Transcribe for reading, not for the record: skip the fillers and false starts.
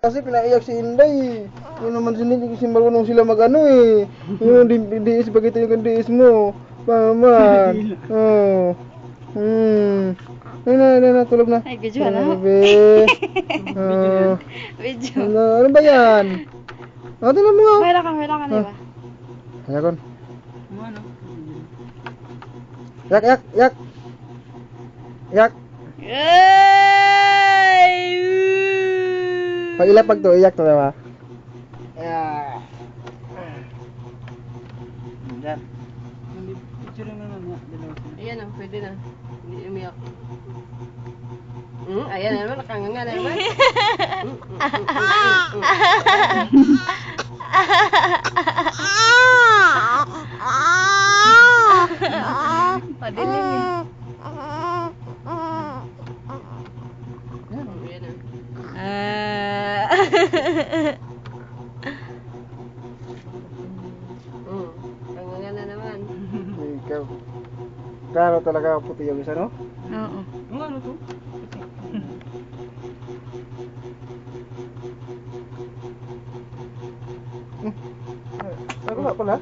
Kasi pinaiyak si Inday. Yung naman kasi marunong sila mag-ano eh. Yung diis, bagay yung diis mo. Paman. Oh. Na, tulog na. Ay, video na. Bebe. Oh. Video. Ano ba yan? Tingnan mo. Wala ka, di ba? Yakon. Ano? Yak. Yak. Ay! Pag ilapag to, iyak to, diba? Yeah. Yan. Picture na naman. Ayan na, pwede na. Hindi umiyak. Ayan na naman, nakanganga na naman. Padilim eh. Ayan na. Nakanganga na naman. Ikaw. Klaro talaga puti yung isa, no? Oo. Ano to? Ako nga pala.